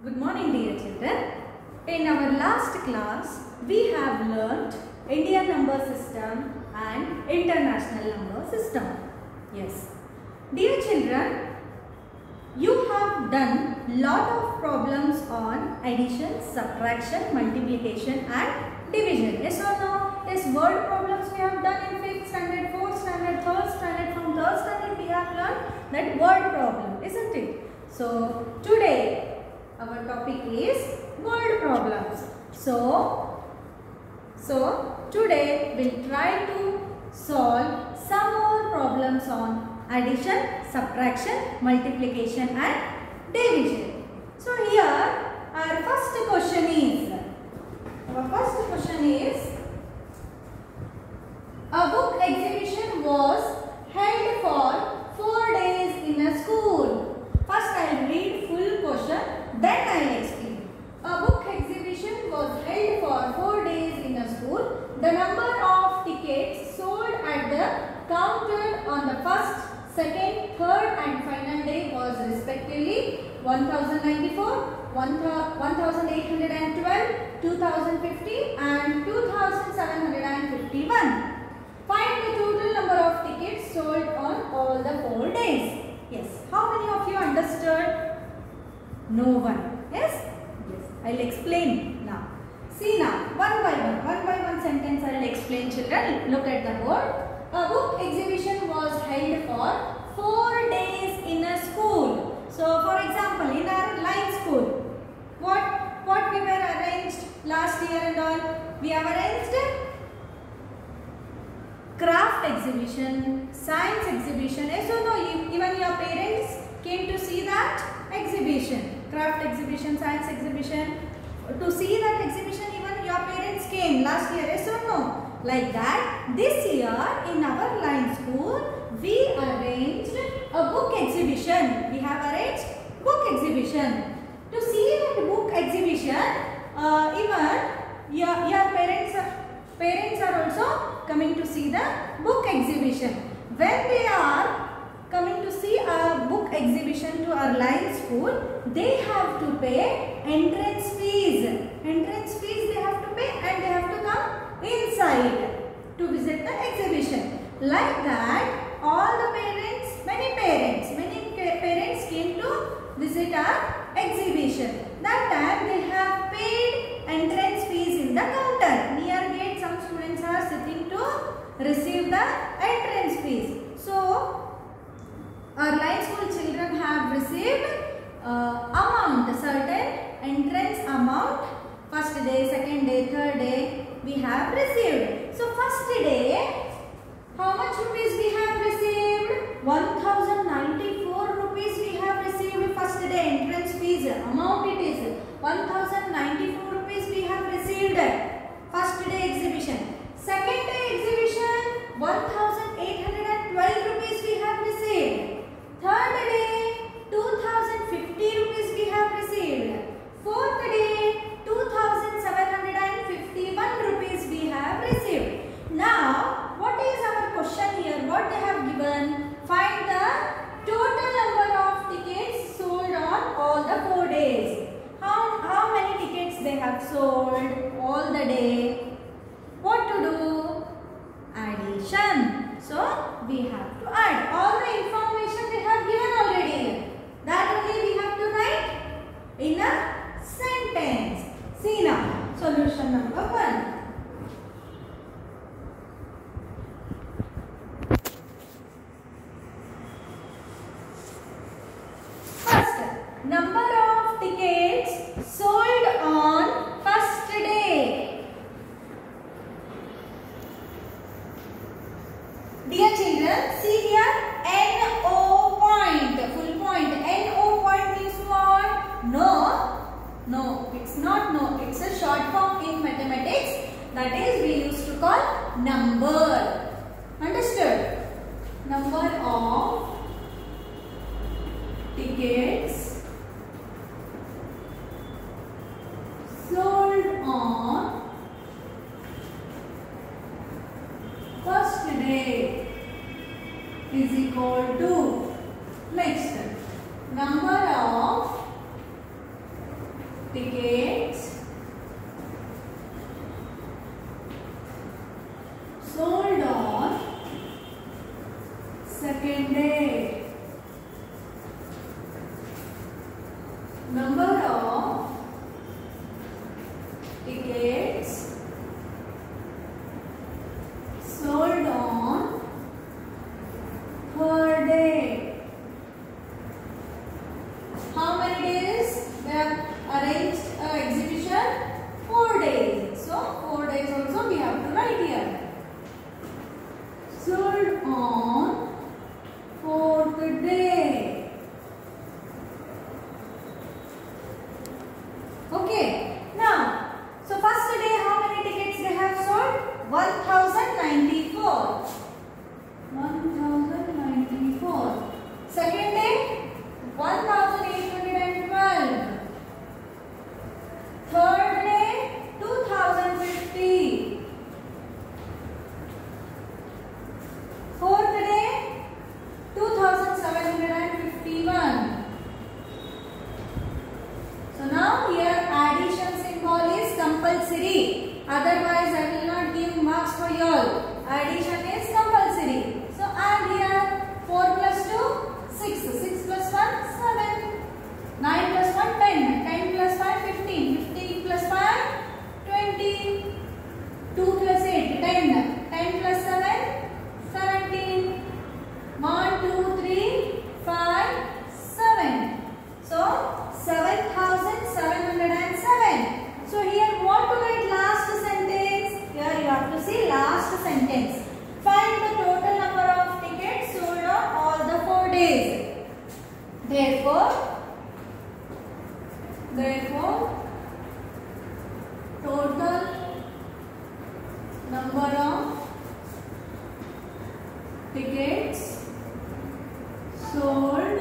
Good morning, dear children. In our last class, we have learnt Indian number system and international number system. Yes. Dear children, you have done lot of problems on addition, subtraction, multiplication and division. Yes or no? Yes, word problems we have done in 5th standard, 4th standard, 3rd standard. From 3rd standard we have learned that word problem, isn't it? So, today our topic is word problems. So today we'll try to solve some more problems on addition, subtraction, multiplication and division. So here our first question is, a book exhibition was held for 4 days in a school. First I will read full question, then I will explain. A book exhibition was held for 4 days in a school. The number of tickets sold at the counter on the first, second, third and final day was respectively 1094, 1812, 2050 and 2751. Find the total number of tickets sold on all the 4 days. Yes. How many of you understood? No one. Yes? Yes. I will explain now. See now, one by one sentence I will explain, children. Look at the board. A book exhibition was held for 4 days in a school. So, for example, in our line school, what we were arranged last year and all? We have arranged craft exhibition, science exhibition. Yes or no? Even your parents came to see that exhibition, craft exhibition, science exhibition. To see that exhibition, even your parents came last year. Yes or no? Like that, this year in our line school, we arranged a book exhibition. We have arranged book exhibition. To see that book exhibition, even your parents are also coming to see the book exhibition. When they are coming to see a book exhibition to our line school, they have to pay entrance fees. Entrance fees they have to pay and they have to come inside to visit the exhibition. Like that, all the parents, many parents came to visit our exhibition. That time they have paid entrance fees in the counter. Near gate, some students are sitting to receive the entrance fees. So, our line school children have received amount, certain entrance amount. First day, second day, third day we have received. So, first day, how much rupees we have received? 1094 rupees we have received first day entrance fees. Amount it is 1094 rupees we have received first day exhibition. Second day exhibition 1812 rupees we have received. Third day 2050 rupees we have received. Fourth day 2751 rupees we have received. Now what is our question here? What they have given? Find the total number of tickets sold on all the 4 days. How many tickets they have sold all the day? What to do? Addition. So, we have to add. All the information they have given already. That only we have to write in a sentence. See now, solution number 1. Number of tickets sold on first day. Dear children, see here NO point, full point. NO point means what? No, it's not no. It's a short form in mathematics. That is we used to call number. Understood? Number of tickets sold on first day is equal to next number of tickets sold on second day. Number of tickets sold on third day. How many days they have arranged exhibition? 4 days. So 4 days also we have to write here. Sold on fourth day. Okay. Now, so first day how many tickets they have sold? 1094. 1094. Second day 1812. Third day 2050. Fourth day 2751. So now here addition symbol is compulsory. Otherwise I will not give marks for you all. Addition is compulsory. So add here 4 plus 2 6. 6 plus 1 7. 9 plus 1 10. 10 plus 5 15. 15 plus 5 20. 2 plus 8 10. 10 plus 7 17. 1 2 3 5 7. So 7707. So here what to write last sentence? Here you have to see last sentence. Find the total number of tickets sold on all the 4 days. Therefore total number of tickets sold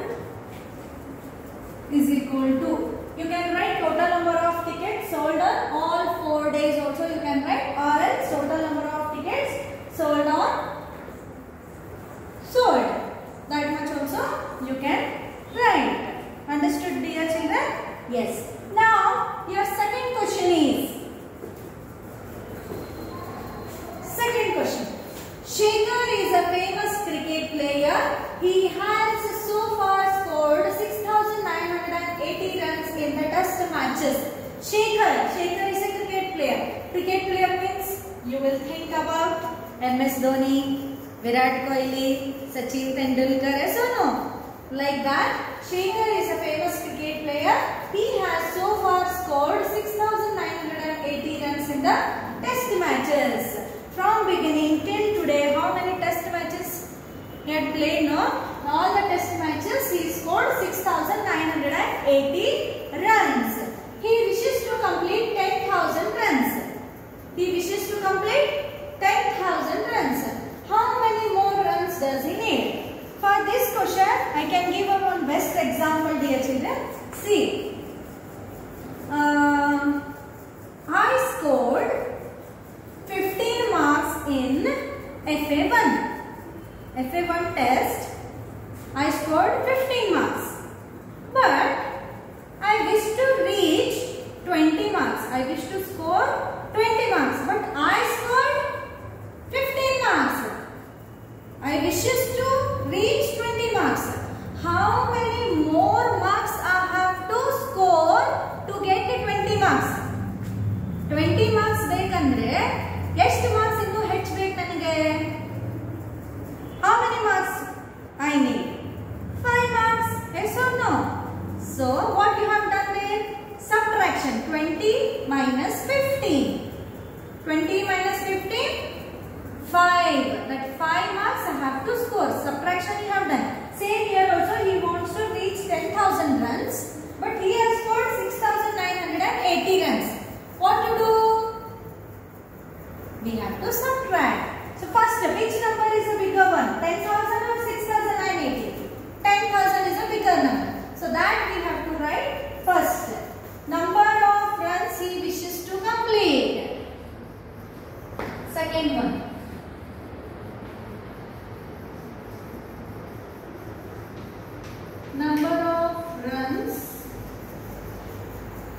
is equal to, you can write total number of tickets sold on all 4 days also you can write, or else total number of tickets sold on sold. That much also you can write. Understood dear children? Yes. Now your second question is, Shekhar is a famous cricket player. He has so far scored 6,980 runs in the test matches. Shekhar is a cricket player. Cricket player means you will think about MS Dhoni, Virat Kohli, Sachin Tendulkar, yes or no? Like that, Shekhar is a famous cricket player. He has so far scored 6,980 runs in the test matches. From beginning till today, how many test matches he had played? No? All the test matches he scored 6,980 runs. He wishes to complete 10,000 runs. He wishes to complete 10,000 runs. How many more runs does he need? For this question, I can give one best example, dear children. See, I scored 15 marks in FA1 test. I scored 15 marks. But I wish to reach 20 marks. I wish to score 20 marks. But I scored 15 marks. I wishes to reach 20 marks. How many more marks I have to score to get 20 marks? 20 marks ಬೇಕಂದ್ರೆ ಎಷ್ಟು marks ಇನ್ನು ಹೆಚ್ಚಬೇಕು ನನಗೆ? How many marks I need? 5 marks. Yes or no? So what you have done there? Subtraction. 20 minus 15. 20 minus 15? 5. That 5 marks I have to score. Subtraction you have done. Same here also he wants to reach 10,000 runs. But he has scored 6,980 runs. What to do? We have to subtract. So first, which number is a bigger one? 10,000 or 6,980? 10,000 is a bigger number. So that we have to write first. Number of runs he wishes to complete. Second one. Number of runs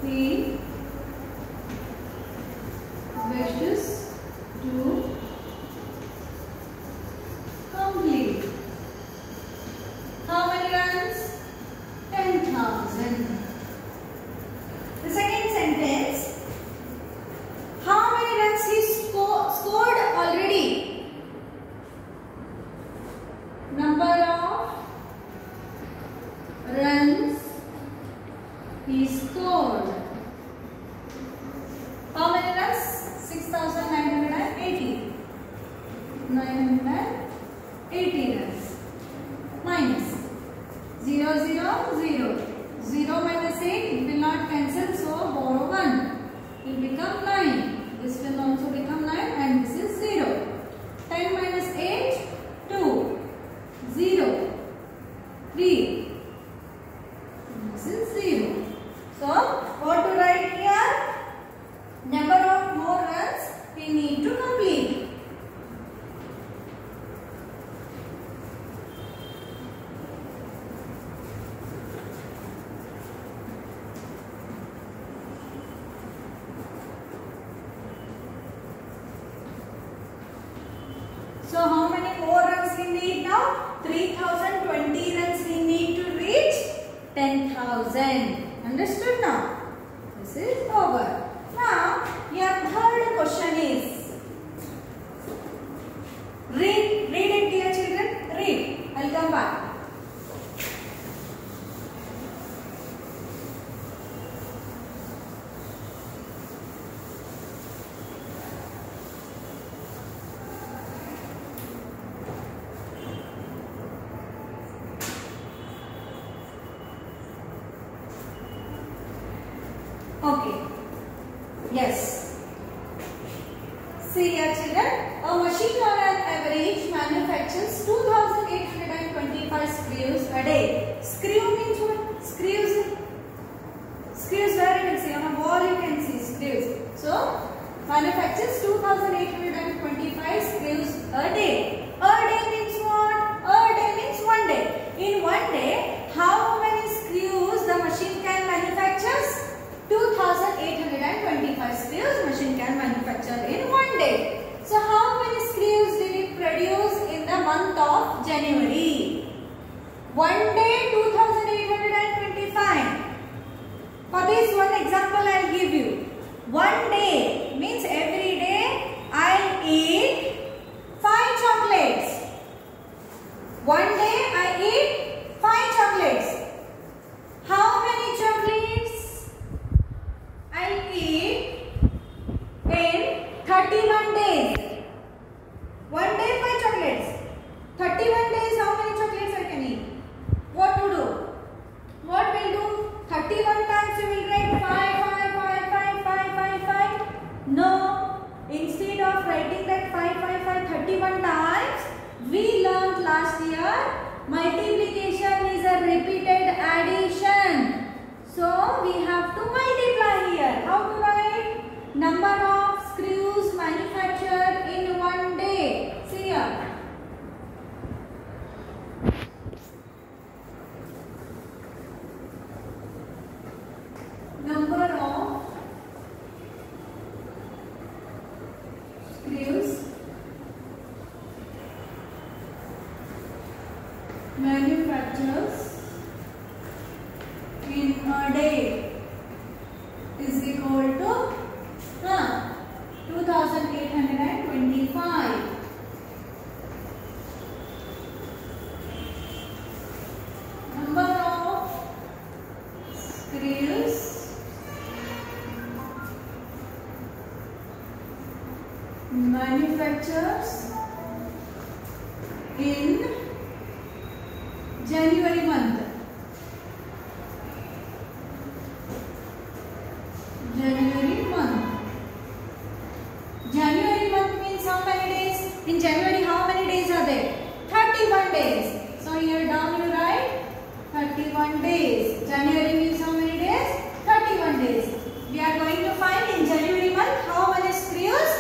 he wishes to complete. How many runs? 10,000. The second sentence, how many runs he scored already? Number of runs he scored. How many runs? 6,980. 980 runs. Minus 0, 0, 0. 0 minus 8, it will not cancel, so borrow 1. It will become 9. This will also become 9 and this is 0. 10 minus 8, 2. 0. 3. This is 0. So, what to write here? Number of more runs we need to complete. So, how many more runs we need now? 3,020 runs we need to reach 10,000. Understood now? This is over. Now, your third question is, read it dear children, read. I'll come back. Okay. Yes. See here children, a machine on an average manufactures 2,825 screws a day. Screw means what? Screws where you can see, on a wall you can see screws. So, manufactures 2,825 screws a day. A day means what? A day means 1 day. In 1 day, how many screws the machine can manufacture? 2,825 screws machine can manufacture in 1 day. So how many screws did it produce in the month of January? 1 day 2,825. For this one example I will give you. 1 day means every day I eat 5 chocolates. 1 day I eat 5 chocolates. How many chocolates I eat in 31 days? 1 day 5 chocolates. 31 days how many chocolates I can eat? What to do? What will do? 31 times you will write 5, 5, 5, 5, 5, 5, 5. No. Instead of writing that 5, 5, 5, 31 times, we learned last year multiplication is a repeated addition. So we have to multiply here. How to write? Number of screws manufactured in 1 day. See here. Number of screws manufactures in a day is equal to 2,825. Number of screws manufactures in January month. January month. January month means how many days? In January how many days are there? 31 days. So here down you write 31 days. January means how many days? 31 days. We are going to find in January month how many screws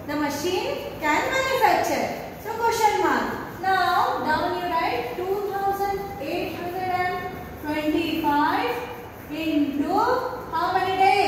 the machine can manufacture. So question mark. Now down you write 2,825 into how many days?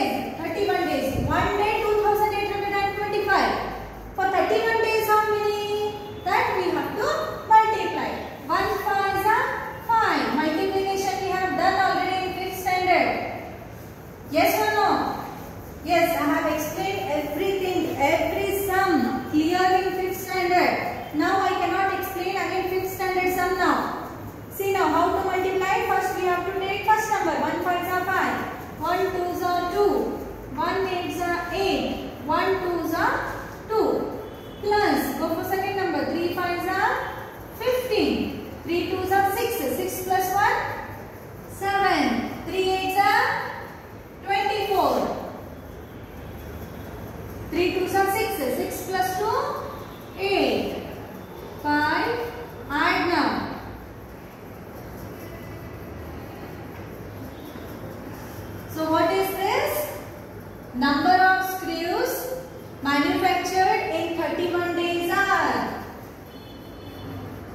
number of screws manufactured in 31 days are.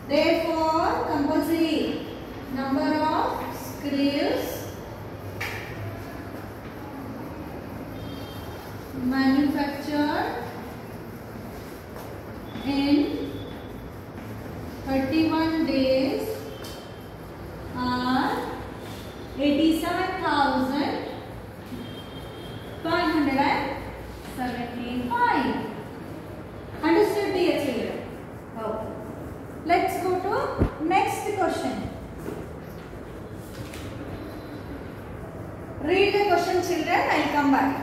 Therefore, compulsory number of screws manufactured in 31 days are 87,575. Understood, dear children? Okay. Let's go to next question. Read the question, children. I'll come back.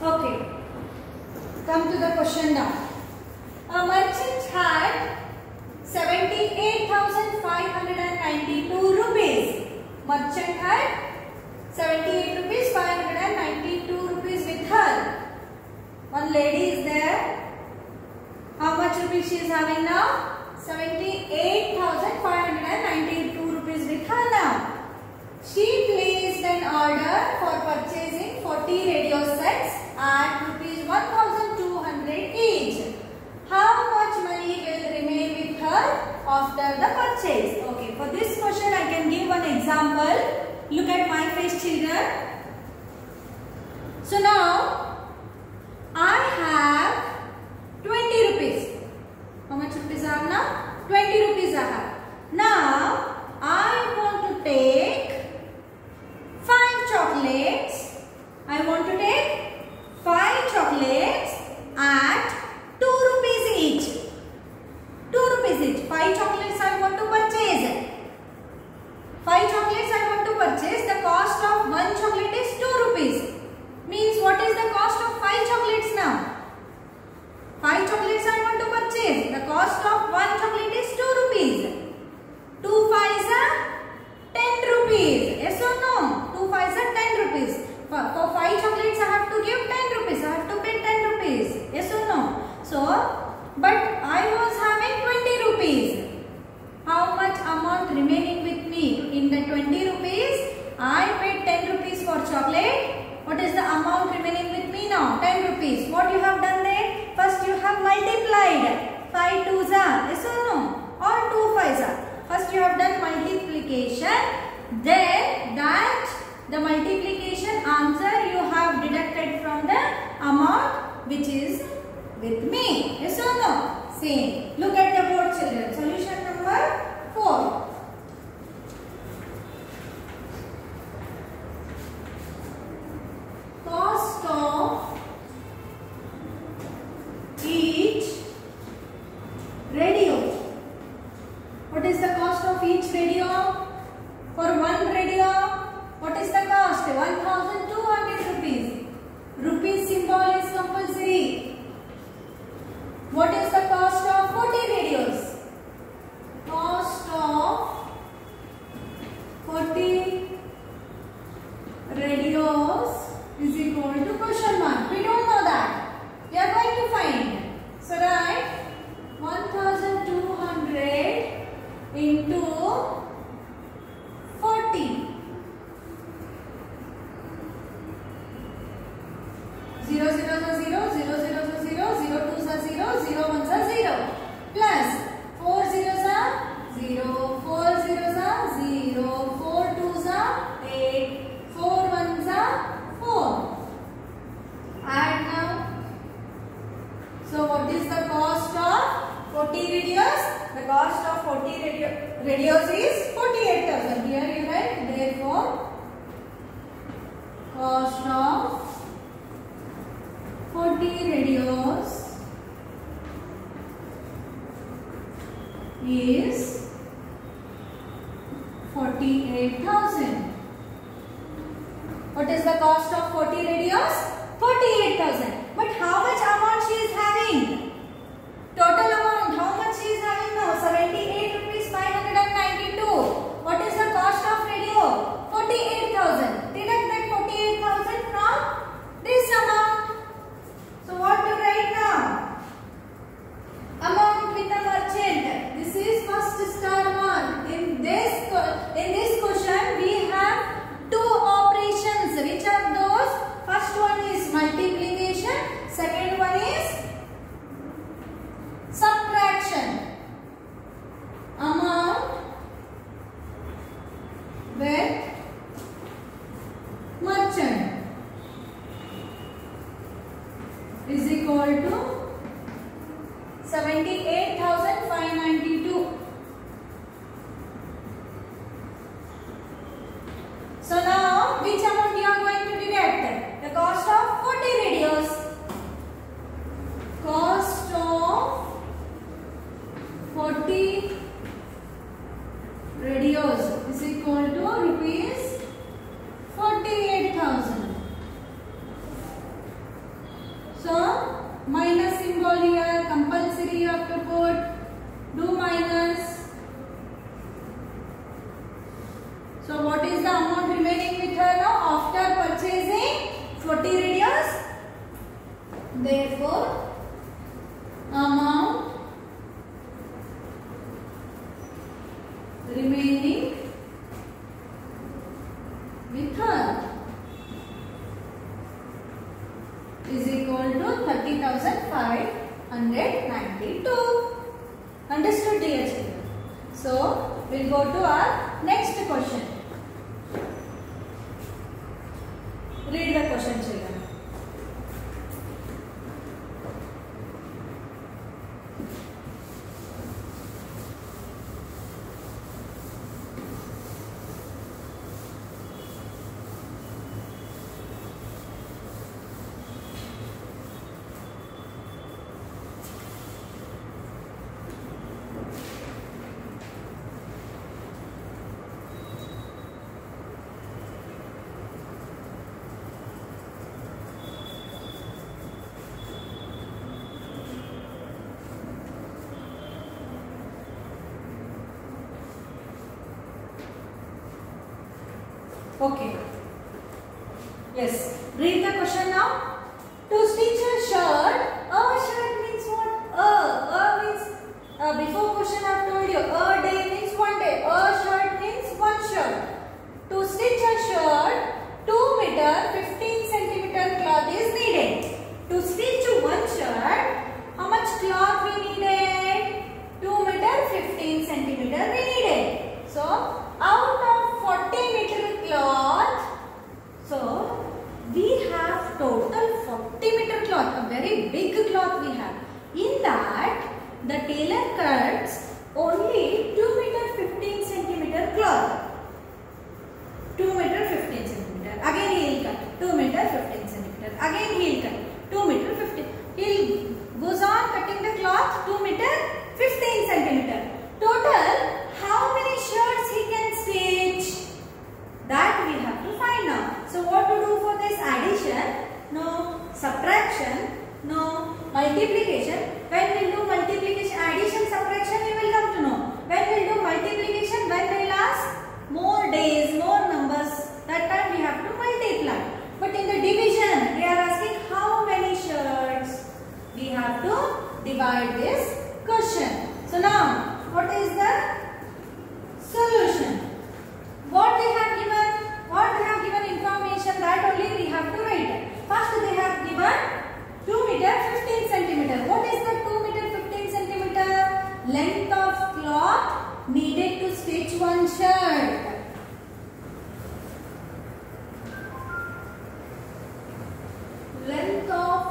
Okay, come to the question now. A merchant had 78,592 rupees. Merchant had 78,592 rupees with her. One lady is there. How much rupees she is having now? 78,592 rupees with her now. She placed an order for purchasing 40 radio sets at rupees 1,200 each. How much money will remain with her after the purchase? Okay, for this question I can give one example. Look at my face, children. So now I have 20 rupees. How much rupees I have now? 20 rupees I have. Now I want to take 5 chocolates. I want to take 5 chocolates at 2 rupees each. 2 rupees each. 5 chocolates I want to purchase. 5 chocolates I want to purchase. The cost of 1 chocolate is 2 rupees. Means what is the cost of 5 chocolates now? 5 chocolates I want to purchase. The cost of 1 chocolate is 2 rupees. 2 5s are 10 rupees. Yes or no? 2 5s are 10 rupees. For 5 chocolates I have to give 10 rupees. I have to pay 10 rupees. Yes or no? So, but I was having 20 rupees. How much amount remaining with me? In the 20 rupees, I paid 10 rupees for chocolate. What is the amount remaining with me now? 10 rupees. What you have done there? First you have multiplied. 5 2s are. Yes or no? Or 2 5s are. First you have done multiplication. Then that the multiplication answer you have deducted from the amount which is with me. Yes or no? Same. Look at the board, children. Solution number 4. Cost of each radio. What is the cost of each radio? For one radio, what is the cost? 1,200 rupees. Rupees symbol is compulsory. What is the cost of 40 radios? Cost of 40 radios is equal to question mark. We don't know that. We are going to find. So write 1,200 into 40. 0 0 0 0 0 0 0 0 2s are 0 0 1s are 0 plus 4 zeros are 0 4 zeros are 0 4 2s are 8 4 1s are 4. Add now. So what is the cost of 40 radios? The cost of 40 radios is 48,000. Here you write, therefore cost of 40 radios is 48,000. What is the cost of 40 radios? 48,000. But how much amount she is having? Total amount, how much she is having now? 78 rupees 592. What is the cost of radio? 48,000. Deduct that 48,000 from this amount. So what to write now? Amount with the merchant. This is first star one. In this question we have two operations. Which are those? First one is multiplication. Second one is subtraction. Amount with merchant is equal to 78,592. So now which amount you are going to deduct? The cost of 40 radios. Cost of 40 radios is equal to rupees 48,000. So minus symbol here, compulsory you have to put, do minus. So what is the amount remaining with her now after purchasing 40 radios? Therefore, amount remaining with her is equal to 30,592. Understood, dear children? So we'll go to our next question. Read the question, children. Okay. Yes. Read the question now. To stitch a shirt. A shirt means what? A means before question I have told you. A day means one day. A shirt means one shirt. To stitch a shirt, 2 meter 15 centimeter cloth is needed. To stitch one shirt, how much cloth we needed? 2 meter 15 centimeter we needed. So out of 40 meter cloth, so we have total 40 meter cloth, a very big cloth we have. In that, the tailor cuts only 2 meter 15 centimeter cloth. 2 meter 15 centimeter. Again he will cut 2 meter 15 centimeter. Again he will cut 2 meter 15. He goes on cutting the cloth 2 meter 15 centimeter. Total, how many shirts he can stitch? That we have to find out. So what to do for this? Addition? No. Subtraction? No. Multiplication? When we will do multiplication, addition, subtraction, we will come to know. When we will do multiplication, when we will ask more days, more numbers, that time we have to multiply. But in the division, they are asking how many shirts. We have to divide this question. So now, what is the solution? What they have given? What they have given information, that only we have to write. First they have given 2 meter 15 centimeter. What is the 2 meter 15 centimeter? Length of cloth needed to stitch one shirt. Length of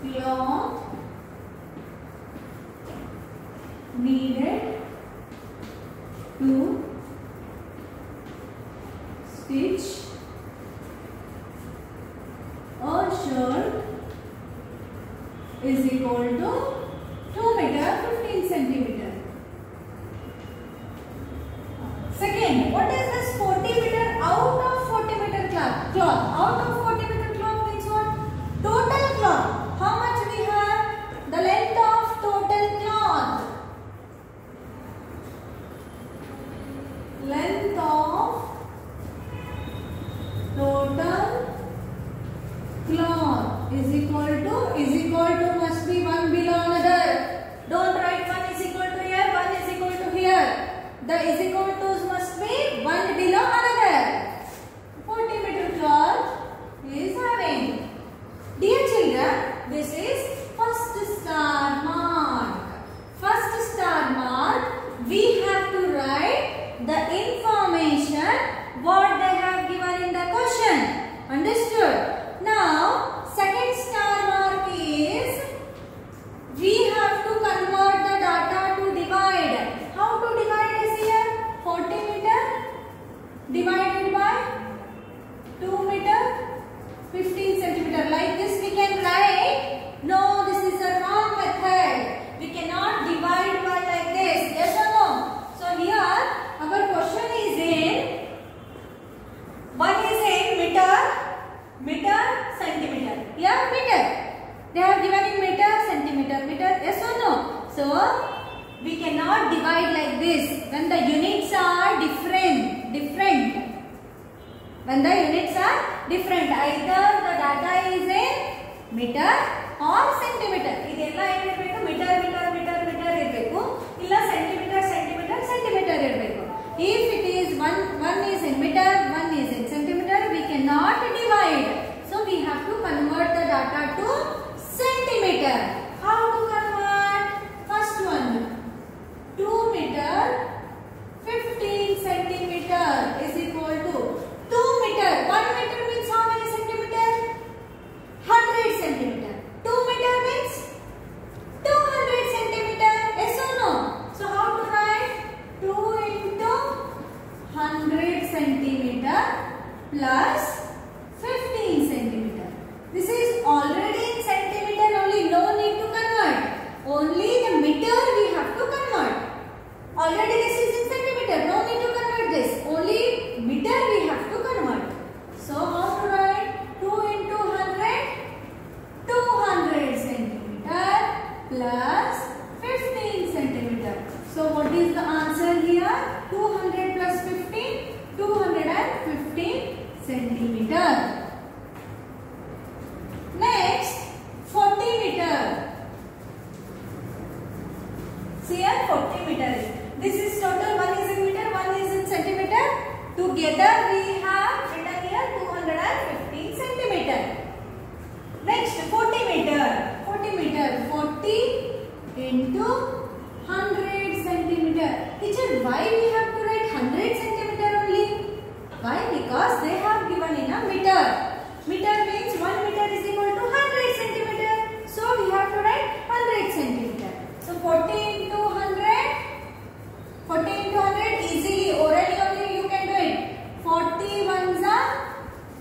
cloth needed to stitch a shirt is equal to 2 meter 15 centimeter. What is this 40 meter out of 40 meter cloth? Out of 40 meter cloth means what? Total cloth. How much we have? The length of total cloth. Length of total cloth is equal to must be one below another. Don't write one is equal to here, one is equal to here. The is equal to must be one below another. 40 meter cloth is having. Dear children, this is first star mark. First star mark, we have to write the information what they have given in the question. Understood? Now, second star mark is we have to convert the data to divide. How to divide is here? 40 meter divided by 2 meter 15 centimeter. Like this we can write. No, this is a wrong method. We cannot divide by like this. Yes or no? So here our question is in, one is in meter, centimeter. Yeah, meter. They have given in meter, centimeter, meter. Yes or no? So we cannot divide like this when the units are different. When the units are different, either the data is in meter or centimeter. ಇದೆಲ್ಲ ಏನಿರಬೇಕು? Metre ಇರಬೇಕು, ಇಲ್ಲ centimetre ಇರಬೇಕು. If it is one is in meter, one is in centimeter, we cannot divide. So we have to convert the data to centimeter. How to convert? First one, 2 meter 15 centimeter is equal to 2 meter. 1 meter means how many centimeter? 100 centimeter. 2 meter means 200 centimeter. Yes or no? So how to write? 2 into 100 centimeter plus 15 centimeter. This is already in centimeter only. No need to convert. Only the meter we have to convert. Already this is in centimeter. No need to convert this. Only meter we have to convert. So how to write? 2 into 100, 200 centimeter plus 15 centimeter. So what is the answer here? 200 plus 15, 215 centimeter. Next, 40 meter. See here, 40 meter. This is total. One is in meter, one is in centimeter. Together we have written here 215 centimeter. Next, 40 meter. 40 meter. 40 into 100 centimeter. Teacher, why we have to write 100 centimeter only? Why? Because they have given in a meter. Meter means 1 meter is equal to 100 centimeter. So we have to write 100 centimeter. So 40 into 100. 40 into 100 easily. Orally only you can do it. 40 ones are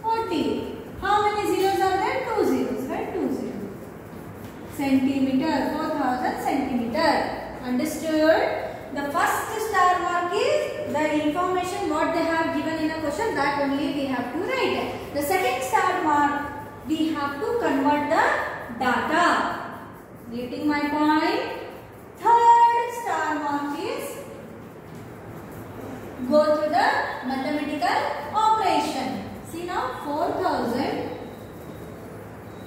40. How many zeros are there? 2 zeros. Right? 2 zeros. Centimeter. 4000 centimeter. Understood? The first star mark is the information what they have given in a question, that only we have to write. The second star mark, we have to convert the data. Getting my point? Third star mark is go to the mathematical operation. See now, 4000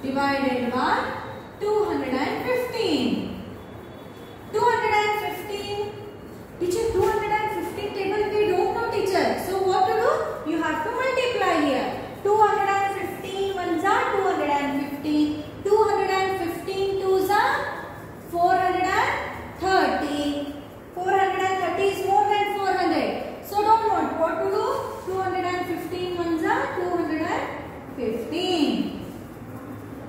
divided by 215. 215. Teacher, 215 table we don't know, teacher. So what to do? You have to multiply here. 215 ones are 215. 215 twos are 430. 430 is more than 400. So don't want what to do? 215 ones are 215.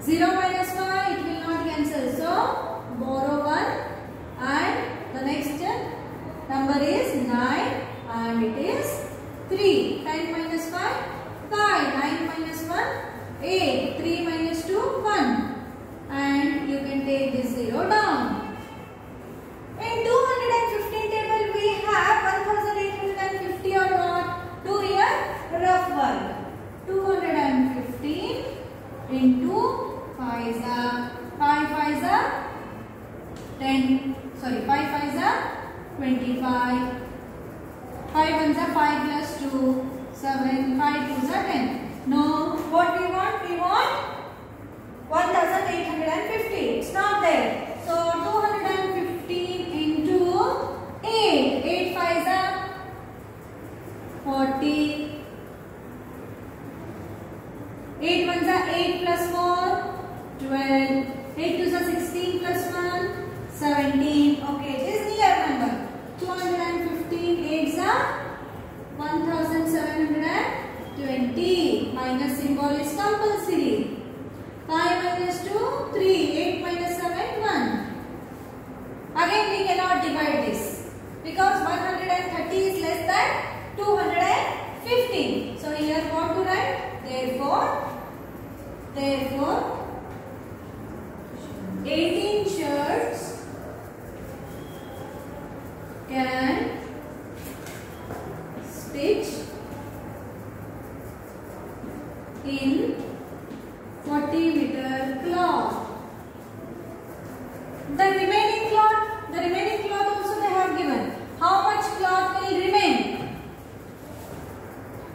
0 minus 1, it will not cancel. So borrow 1 and the next number is 9 and it is 3. 10 minus 5, 5. 9 minus 1, 8. 3 minus 2, 1. And you can take this 0 down. In 215 table we have 1850 or not? 5 5s are 25. 5 1s are 5 plus 2, 7, 5 2s are 10. Now what we want? We want 1850. It's not there. So 215 into 8. 8 5s are 40. 8 1s are 8 plus 4, 12. 8 2s are 16 plus 1, 17. Okay, it is near number. 215 8s are 1720. Minus symbol is compulsory. 5 minus 2, 3. 8 minus 7, 1. Again we cannot divide this because 130 is less than 215. So here what to write? Therefore 18 shirts can stitch in 40 meter cloth. The remaining cloth also they have given. How much cloth will remain?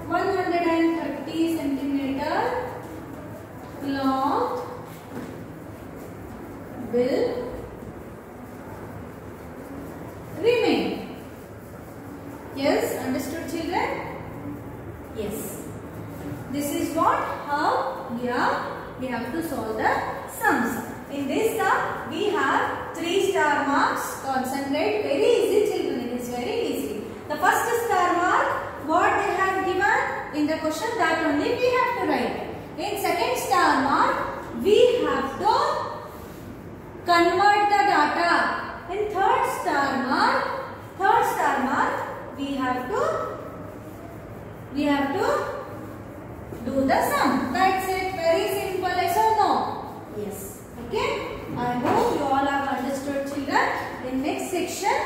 130 centimeter cloth will remain. Yes, understood children? Yes. This is how we have to solve the sums. In this sum we have 3 star marks. Concentrate, very easy children, it is very easy. The first star mark, what they have given in the question, that only we have to write. In second star mark, we have to convert the data. In third star mark, we have to do the sum. That's it. Very simple. Yes or no? Yes. Okay. I hope you all have understood children. In next section,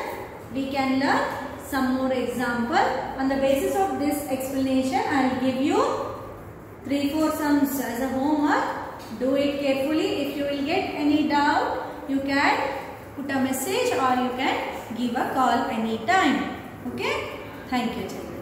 we can learn some more example. On the basis of this explanation, I will give you 3-4 sums as a homework. Do it carefully. If you will get any doubt, you can put a message or you can give a call anytime. Okay. Thank you children.